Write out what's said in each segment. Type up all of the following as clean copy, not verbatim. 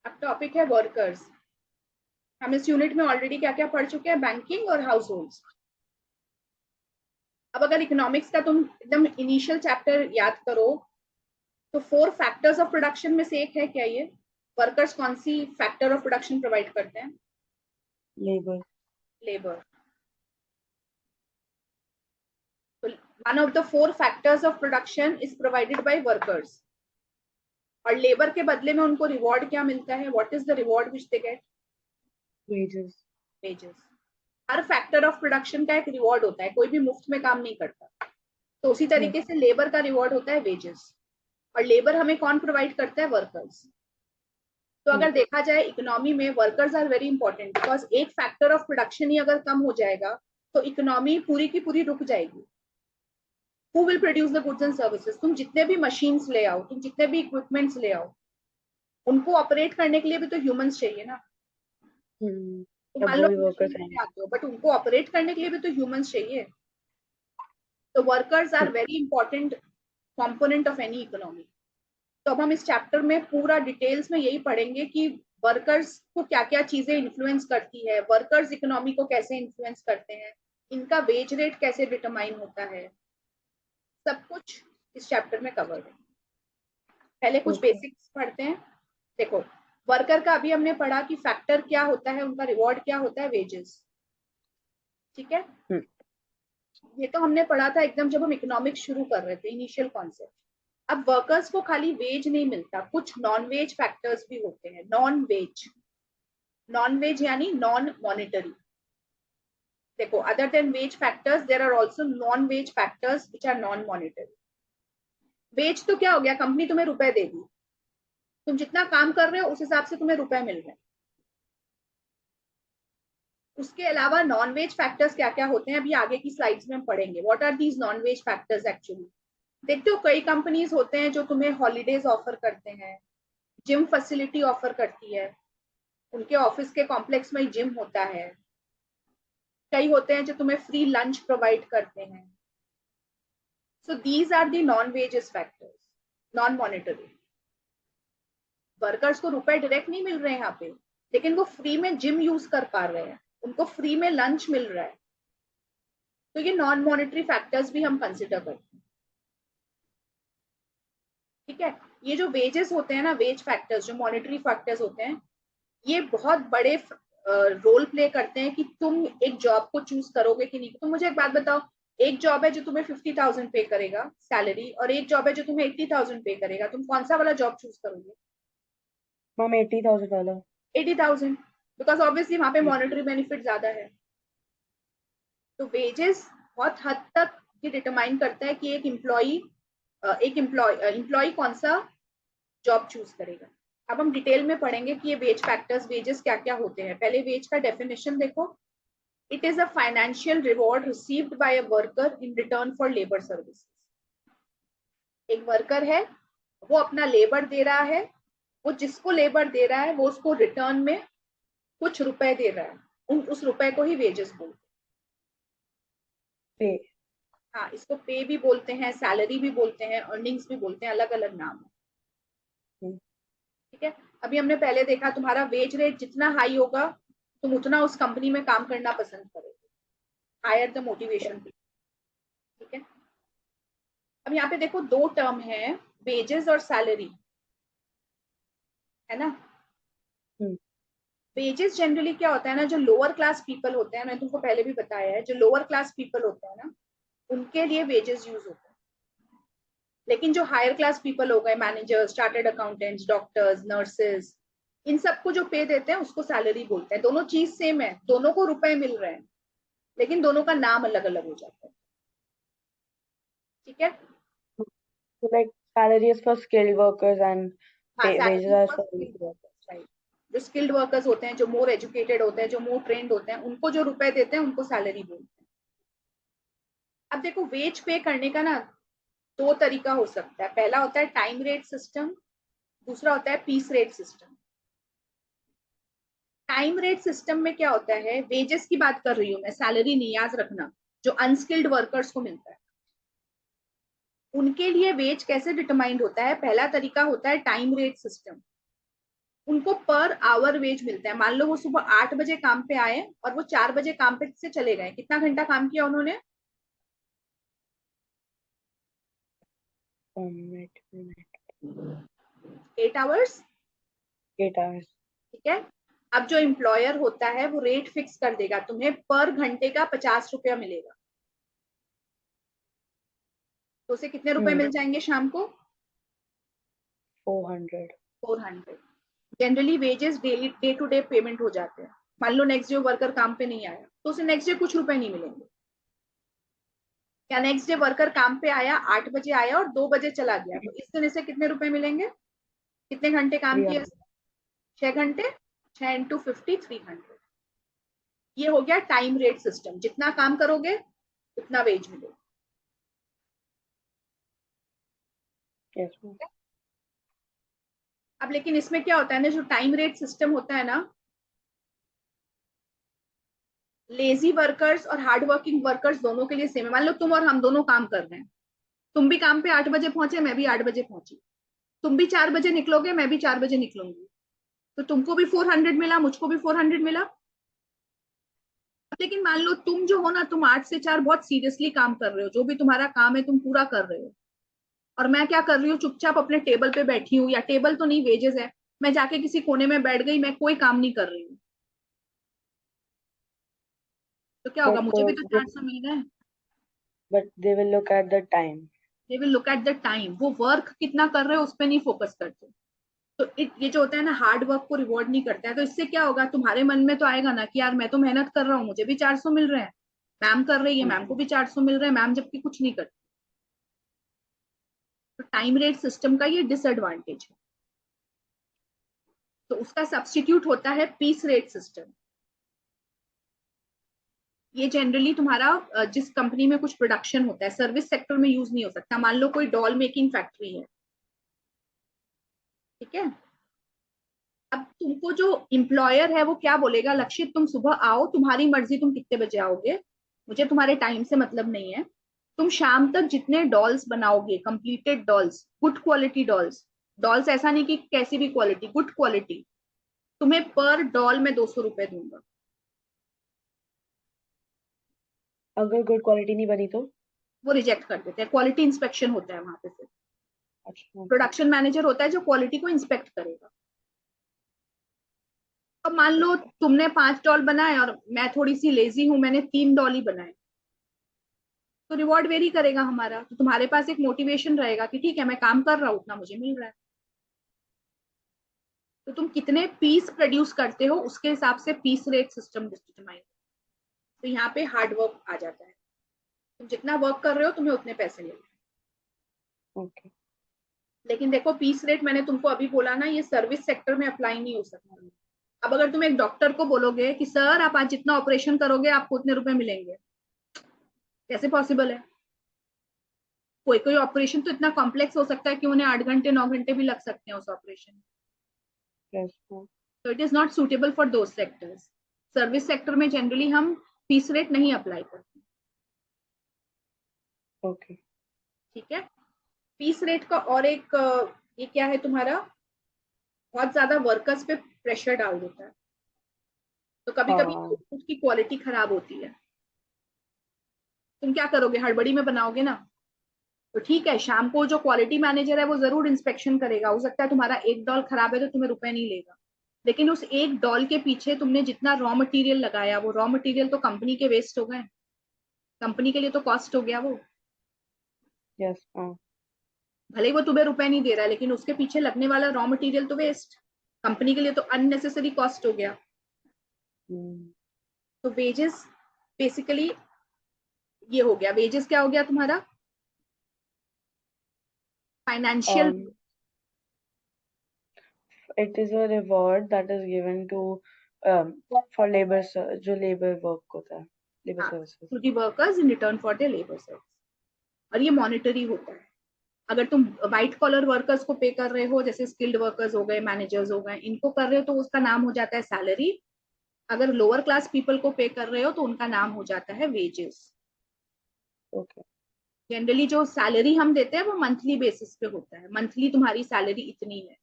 अब टॉपिक है वर्कर्स। हम इस यूनिट में ऑलरेडी क्या क्या पढ़ चुके हैं, बैंकिंग और हाउस होल्ड्स। अब अगर इकोनॉमिक्स का तुम एकदम इनिशियल चैप्टर याद करो तो 4 फैक्टर्स ऑफ प्रोडक्शन में से एक है क्या ये? वर्कर्स कौन सी फैक्टर ऑफ प्रोडक्शन प्रोवाइड करते हैं? लेबर। लेबर। तो one of the 4 factors of production is provided by workers. और लेबर के बदले में उनको रिवॉर्ड क्या मिलता है? What is the reward which they get? Wages. Wages. हर फैक्टर ऑफ प्रोडक्शन का एक रिवॉर्ड होता है, कोई भी मुफ्त में काम नहीं करता। तो उसी तरीके से लेबर का रिवॉर्ड होता है वेजेस। और लेबर हमें कौन प्रोवाइड करता है? वर्कर्स। तो अगर देखा जाए इकोनॉमी में workers are very important, because एक फैक्टर ऑफ प्रोडक्शन ही अगर कम हो जाएगा तो इकोनॉमी पूरी की पूरी रुक जाएगी। Who will produce the goods and services? तुम जितने भी मशीन्स ले आओ, तुम जितने भी इक्विपमेंट्स ले आओ, उनको ऑपरेट करने के लिए भी तो ह्यूमंस चाहिए ना। तो मान अब वो लो भी वर्कर्स मशीन ले आएंगे। आते हो बट उनको ऑपरेट करने के लिए भी तो ह्यूमंस चाहिए। तो workers are very important component of any economy. तो अब हम इस चैप्टर में पूरा डिटेल्स में यही पढ़ेंगे कि वर्कर्स को क्या क्या चीजें इन्फ्लुएंस करती है, वर्कर्स इकोनॉमी को कैसे इन्फ्लुएंस करते हैं, इनका वेज रेट कैसे डिटरमाइन होता है, सब कुछ इस चैप्टर में कवर है। पहले कुछ ओके। बेसिक्स पढ़ते हैं। देखो, वर्कर का अभी हमने पढ़ा कि फैक्टर क्या होता है, उनका रिवॉर्ड क्या होता है, वेजेस। ठीक है, ये तो हमने पढ़ा था एकदम जब हम इकोनॉमिक्स शुरू कर रहे थे, इनिशियल कॉन्सेप्ट। अब वर्कर्स को खाली वेज नहीं मिलता, कुछ नॉन वेज फैक्टर्स भी होते हैं। नॉन वेज, नॉन वेज यानी नॉन मॉनिटरी। देखो, other than wage factors there are also non wage factors which are non monetary. Wage तो क्या हो गया? कंपनी तुम्हें रुपए देगी, तुम जितना काम कर रहे हो उस हिसाब से तुम्हें रुपए मिल रहे हैं। उसके अलावा नॉन वेज फैक्टर्स क्या क्या होते हैं अभी आगे की स्लाइड्स में हम पढ़ेंगे। What are these non wage factors actually? देखते हो कई कंपनीज होते हैं जो तुम्हें हॉलीडेज ऑफर करते हैं, जिम फैसिलिटी ऑफर करती है, उनके ऑफिस के कॉम्प्लेक्स में जिम होता है। कई होते हैं जो तुम्हें फ्री लंच प्रोवाइड करते हैं। So these are the non wages factors, non monetary. Workers को रुपए डायरेक्ट नहीं मिल रहे हैं यहाँ पे, लेकिन वो फ्री में जिम यूज कर पा रहे हैं, उनको फ्री में लंच मिल रहा है। तो ये नॉन मॉनिटरी फैक्टर्स भी हम कंसिडर करते हैं। ठीक है, ये जो वेजेस होते हैं ना, वेज फैक्टर्स जो मॉनिटरी फैक्टर्स होते हैं, ये बहुत बड़े रोल प्ले करते हैं कि तुम एक जॉब को चूज करोगे कि नहीं। तुम मुझे एक बात बताओ, एक जॉब है जो तुम्हें 50,000 पे करेगा सैलरी, और एक जॉब है जो तुम्हें 80,000 पे करेगा, तुम कौन सा वाला जॉब चूज करोगे? मैम 80,000 वाला। 80,000, बिकॉज ऑब्वियसली वहां पे मॉनिटरी बेनिफिट ज्यादा है। तो वेजेस बहुत हद तक ये डिटरमाइन करता है कि एक एम्प्लॉय कौन सा जॉब चूज करेगा। अब हम डिटेल में पढ़ेंगे कि ये वेज फैक्टर्स, वेजेस क्या क्या होते हैं। पहले वेज का डेफिनेशन देखो। It is a financial reward received by a worker in return for labour services. एक वर्कर है, वो अपना लेबर दे रहा है, वो जिसको लेबर दे रहा है वो उसको रिटर्न में कुछ रुपए दे रहा है, उस रुपए को ही वेजेस बोलते पे। हैं। हाँ, इसको पे भी बोलते हैं, सैलरी भी बोलते हैं, अर्निंग्स भी बोलते हैं, अलग अलग नाम है। ठीक है, अभी हमने पहले देखा तुम्हारा वेज रेट जितना हाई होगा तुम उतना उस कंपनी में काम करना पसंद करोगे, हायर द मोटिवेशन। ठीक है, अब यहाँ पे देखो दो टर्म है, वेजेस और सैलरी, है ना। वेजेस जनरली क्या होता है ना, जो लोअर क्लास पीपल होते हैं, मैंने तुमको पहले भी बताया है, जो लोअर क्लास पीपल होते हैं ना उनके लिए वेजेस यूज होते हैं। लेकिन जो हायर क्लास पीपल हो गए, managers, chartered accountants, doctors, nurses, इन सबको जो पे देते हैं उसको सैलरी बोलते हैं। दोनों चीज सेम है, दोनों को रुपए मिल रहे हैं, लेकिन दोनों का नाम अलग अलग हो जाता है। ठीक है, So like salary is for skilled workers and हाँ, wages salary are for for skilled weak workers. Workers, right. जो स्किल्ड वर्कर्स होते हैं, जो मोर एजुकेटेड होते हैं, जो मोर ट्रेंड होते हैं, उनको जो रुपए देते हैं उनको सैलरी बोलते हैं। अब देखो, वेज पे करने का ना दो तरीका हो सकता है। पहला होता है टाइम रेट सिस्टम, दूसरा होता है piece rate system. Time rate system में क्या होता है, वेजेस की बात कर रही हूँ मैं, सैलरी नहीं, याद रखना। जो अनस्किल्ड वर्कर्स को मिलता है उनके लिए वेज कैसे डिटरमाइंड होता है? पहला तरीका होता है टाइम रेट सिस्टम। उनको पर आवर वेज मिलता है। मान लो वो सुबह 8 बजे काम पे आए और वो 4 बजे काम पे से चले गए, कितना घंटा काम किया उन्होंने? 8 आवर्स। 8 hours. ठीक है। अब जो एम्प्लॉयर होता है वो रेट फिक्स कर देगा, तुम्हें पर घंटे का 50 रुपया मिलेगा। तो उसे कितने रुपए मिल जाएंगे शाम को? 400. 400। Generally wages daily day to day payment हो जाते हैं। मान लो नेक्स्ट डे वर्कर काम पे नहीं आया तो उसे नेक्स्ट डे कुछ रुपए नहीं मिलेंगे। या नेक्स्ट डे वर्कर काम पे आया, 8 बजे आया और 2 बजे चला गया, तो इस दिन इसे कितने रुपए मिलेंगे? कितने घंटे काम किए? 300. 6 घंटे। 6 × 50 300। ये हो गया टाइम रेट सिस्टम, जितना काम करोगे उतना वेज मिलेगा। Yes, ma'am. अब लेकिन इसमें क्या होता है ना, जो टाइम रेट सिस्टम होता है ना, लेजी वर्कर्स और हार्ड वर्किंग वर्कर्स दोनों के लिए सेम है। मान लो तुम और हम दोनों काम कर रहे हैं, तुम भी काम पे 8 बजे पहुंचे, मैं भी 8 बजे पहुंची, तुम भी 4 बजे निकलोगे, मैं भी 4 बजे निकलूंगी, तो तुमको भी 400 मिला, मुझको भी 400 मिला। लेकिन मान लो तुम जो हो ना, तुम 8 से 4 बहुत सीरियसली काम कर रहे हो, जो भी तुम्हारा काम है तुम पूरा कर रहे हो, और मैं क्या कर रही हूँ, चुपचाप अपने टेबल पे बैठी हूँ, या टेबल तो नहीं, वेजेस है, मैं जाके किसी कोने में बैठ गई, मैं कोई काम नहीं कर रही हूँ, तो क्या होगा? But मुझे भी तो 400 मिल रहा है। they will look at the time. They will look at the time, वो वर्क कितना कर रहे हो उस पर नहीं फोकस करते। तो ये जो होता है ना, हार्ड वर्क को रिवॉर्ड नहीं करता है। तो इससे क्या होगा, तुम्हारे मन में तो आएगा ना कि यार मैं तो मेहनत कर रहा हूँ, मुझे भी 400 मिल रहे हैं, मैम कर रही है, मैम को भी 400 मिल रहे हैं, मैम जबकि कुछ नहीं करती। तो टाइम रेट सिस्टम का ये डिसएडवांटेज है। तो उसका सब्स्टिट्यूट होता है पीस रेट सिस्टम। ये जनरली तुम्हारा जिस कंपनी में कुछ प्रोडक्शन होता है, सर्विस सेक्टर में यूज नहीं हो सकता। मान लो कोई डॉल मेकिंग फैक्ट्री है, ठीक है। अब तुमको जो एम्प्लॉयर है वो क्या बोलेगा, लक्षित तुम सुबह आओ, तुम्हारी मर्जी तुम कितने बजे आओगे, मुझे तुम्हारे टाइम से मतलब नहीं है। तुम शाम तक जितने डॉल्स बनाओगे, completed dolls, good quality dolls, dolls ऐसा नहीं कि कैसी भी क्वालिटी, गुड क्वालिटी, तुम्हें पर डॉल में 200 रुपए दूंगा। अगर गुड क्वालिटी नहीं बनी तो? वो रिजेक्ट कर देते हैं, क्वालिटी इंस्पेक्शन होता है वहां पे। फिर अच्छा. प्रोडक्शन मैनेजर होता है जो क्वालिटी को इंस्पेक्ट करेगा। अब मान लो तुमने 5 डॉल बनाए और मैं थोड़ी सी लेजी हूं, मैंने 3 डॉल ही बनाए, तो रिवॉर्ड वेरी करेगा हमारा। तो तुम्हारे पास एक मोटिवेशन रहेगा कि ठीक है, मैं काम कर रहा हूँ, उतना मुझे मिल रहा है। तो तुम कितने पीस प्रोड्यूस करते हो उसके हिसाब से पीस रेट सिस्टम डिटरमाइन। तो यहाँ पे हार्ड वर्क आ जाता है, तुम जितना वर्क कर रहे हो तुम्हें उतने पैसे मिल रहे हैं। Okay. लेकिन देखो, पीस रेट मैंने तुमको अभी बोला ना, ये सर्विस सेक्टर में अप्लाई नहीं हो सकता। अब अगर तुम एक डॉक्टर को बोलोगे कि सर आप आज जितना ऑपरेशन करोगे आपको उतने रुपए मिलेंगे, कैसे पॉसिबल है? कोई कोई ऑपरेशन तो इतना कॉम्प्लेक्स हो सकता है कि उन्हें 8 घंटे 9 घंटे भी लग सकते हैं उस ऑपरेशन। Yes, ma'am. तो it is not suitable for those sectors. Service sector में जनरली हम पीस रेट नहीं अप्लाई करते। Okay. ठीक है। पीस रेट का और एक ये क्या है तुम्हारा, बहुत ज्यादा वर्कर्स पे प्रेशर डाल देता है। तो कभी कभी हाँ. आउटपुट की क्वालिटी खराब होती है, तुम क्या करोगे, हड़बड़ी में बनाओगे ना। तो ठीक है, शाम को जो क्वालिटी मैनेजर है वो जरूर इंस्पेक्शन करेगा, हो सकता है तुम्हारा एक डॉल खराब है तो तुम्हें रुपए नहीं लेगा, लेकिन उस एक डॉल के पीछे तुमने जितना रॉ मटेरियल लगाया, वो रॉ मटेरियल तो कंपनी के वेस्ट हो गए, कंपनी के लिए तो कॉस्ट हो गया वो। Yes, ma'am. भले ही वो तुम्हें रुपए नहीं दे रहा है, लेकिन उसके पीछे लगने वाला रॉ मटेरियल तो वेस्ट, कंपनी के लिए तो अननेसेसरी कॉस्ट हो गया। Hmm. तो वेजेस बेसिकली ये हो गया। वेजेस क्या हो गया तुम्हारा, financial. Um, it is a reward that is given to for labor जो labor work होता है, labor हाँ, services. To the workers in return for their labour service. और ये मॉनिटरी होता है। अगर तुम व्हाइट कॉलर वर्कर्स को पे कर रहे हो, जैसे स्किल्ड वर्कर्स हो गए, मैनेजर्स हो गए, इनको कर रहे हो तो उसका नाम हो जाता है सैलरी। अगर लोअर क्लास पीपल को पे कर रहे हो तो उनका नाम हो जाता है वेजेस। Okay. जनरली जो सैलरी हम देते हैं वो मंथली बेसिस पे होता है, मंथली तुम्हारी सैलरी इतनी है।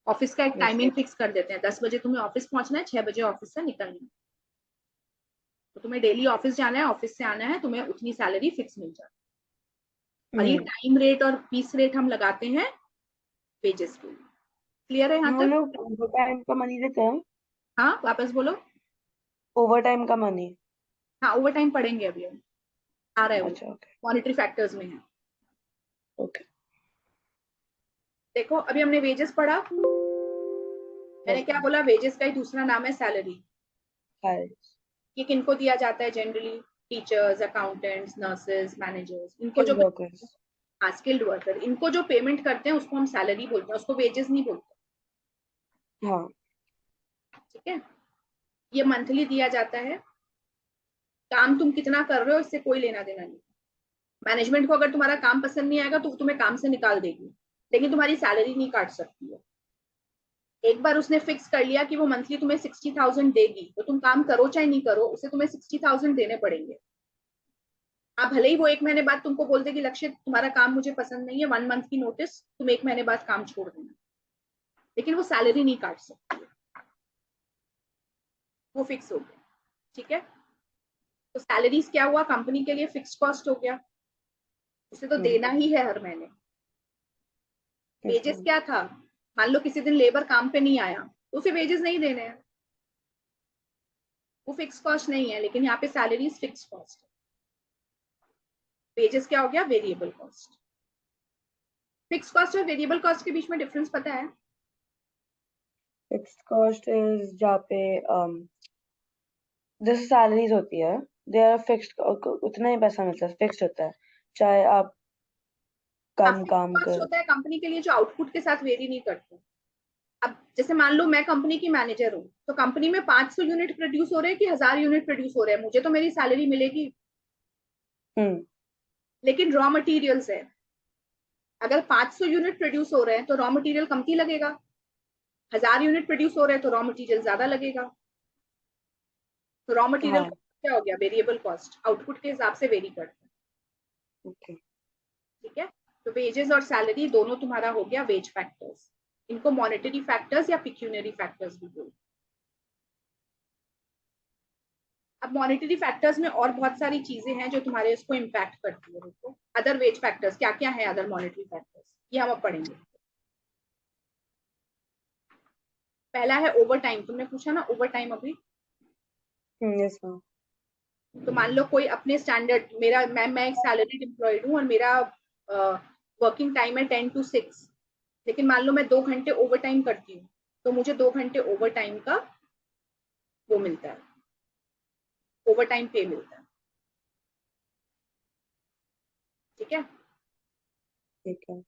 ऑफिस का एक Yes. टाइमिंग फिक्स कर देते हैं, 10 बजे तुम्हें ऑफिस पहुंचना है, 6 बजे ऑफिस से निकलना है, तो तुम्हें डेली ऑफिस जाना है, ऑफिस से आना है, तुम्हें उतनी सैलरी फिक्स मिल जाती है। और ये टाइम रेट और पीस रेट हम लगाते हैं वेजेस के लिए। क्लियर है यहाँ हम तक? लोग ओवर टाइम का मनी देते हैं। हाँ वापस बोलो। ओवर टाइम का मनी। हाँ ओवर टाइम पढ़ेंगे अभी हम, आ रहा है वो, अच्छा, ओके मॉनेटरी फैक्टर्स में है। ओके। देखो अभी हमने वेजेस पढ़ा, मैंने यस क्या मैम। बोला, वेजेस का ही दूसरा नाम है सैलरी। हाय। ये किनको दिया जाता है generally? Teachers, accountants, nurses, managers, इनको जो, स्किल्ड वर्कर्स। हाँ स्किल्ड वर्कर, इनको जो पेमेंट करते हैं उसको हम सैलरी बोलते हैं, उसको वेजेस नहीं बोलते। हाँ। ठीक है, ये मंथली दिया जाता है। काम तुम कितना कर रहे हो इससे कोई लेना देना नहीं। मैनेजमेंट को अगर तुम्हारा काम पसंद नहीं आएगा तो तुम्हें काम से निकाल देगी, लेकिन तुम्हारी सैलरी नहीं काट सकती है। एक बार उसने फिक्स कर लिया कि वो मंथली तुम्हें 60,000 देगी, तो तुम काम करो चाहे नहीं करो, उसे तुम्हें 60,000 देने पड़ेंगे। हाँ भले ही वो एक महीने बाद तुमको बोल देगी लक्ष्य तुम्हारा काम मुझे पसंद नहीं है, 1 मंथ की नोटिस, तुम एक महीने बाद काम छोड़ देना, लेकिन वो सैलरी नहीं काट सकती, वो फिक्स हो गया। ठीक है, तो सैलरीज क्या हुआ, कंपनी के लिए फिक्स कॉस्ट हो गया, उसे तो देना ही है हर महीने। Yes wages ma'am. क्या था, मान लो किसी दिन लेबर काम पे नहीं आया तो उसे वेजेस नहीं देने हैं, वो फिक्स कॉस्ट नहीं है, लेकिन यहाँ पे सैलरीज फिक्स कॉस्ट है। वेजेस क्या हो गया, वेरिएबल कॉस्ट। फिक्स कॉस्ट और वेरिएबल कॉस्ट के बीच में डिफरेंस पता है? फिक्स्ड कॉस्ट इज जहाँ पे जैसे सैलरीज होती है, दे आर फिक्स्ड, उतना ही पैसा मिलता है, फिक्स्ड होता है, चाहे आप हाँ कम फिक्स काम कॉस्ट कर। होता है कंपनी के लिए जो आउटपुट के साथ वेरी नहीं करते। अब जैसे मान लो मैं कंपनी की मैनेजर हूँ, तो कंपनी में 500 यूनिट प्रोड्यूस हो रहे हैं कि 1000 यूनिट प्रोड्यूस हो रहे हैं, मुझे तो मेरी सैलरी मिलेगी। हम्म। लेकिन रॉ मटेरियल्स है, अगर 500 यूनिट प्रोड्यूस हो रहे हैं तो रॉ मटेरियल कमती लगेगा, 1000 यूनिट प्रोड्यूस हो रहे हैं तो रॉ मटेरियल ज्यादा लगेगा। तो रॉ मटेरियल हाँ। क्या हो गया, वेरिएबल कॉस्ट, आउटपुट के हिसाब से वेरी करता है। ओके। ठीक है, तो वेजेस और सैलरी दोनों तुम्हारा हो गया वेज फैक्टर्स, इनको मॉनेटरी फैक्टर्स या पिक्यूनरी फैक्टर्स भी बोलते हैं। अब मॉनेटरी फैक्टर्स में और बहुत सारी चीजें हैं जो तुम्हारे इसको इम्पैक्ट करती है। देखो अदर वेज फैक्टर्स क्या क्या है, अदर मॉनेटरी फैक्टर्स, ये हम अब पढ़ेंगे। पहला है ओवर टाइम, तुमने पूछा ना ओवर टाइम अभी। Yes ma'am. तो मान लो कोई अपने स्टैंडर्ड, मेरा मैं एक सैलरीड एम्प्लॉयड हूँ और मेरा वर्किंग टाइम है 10 to 6, लेकिन मान लो मैं 2 घंटे ओवर टाइम करती हूँ, तो मुझे 2 घंटे ओवर टाइम का वो मिलता है, ओवर टाइम पे मिलता है। ठीक है, ठीक है।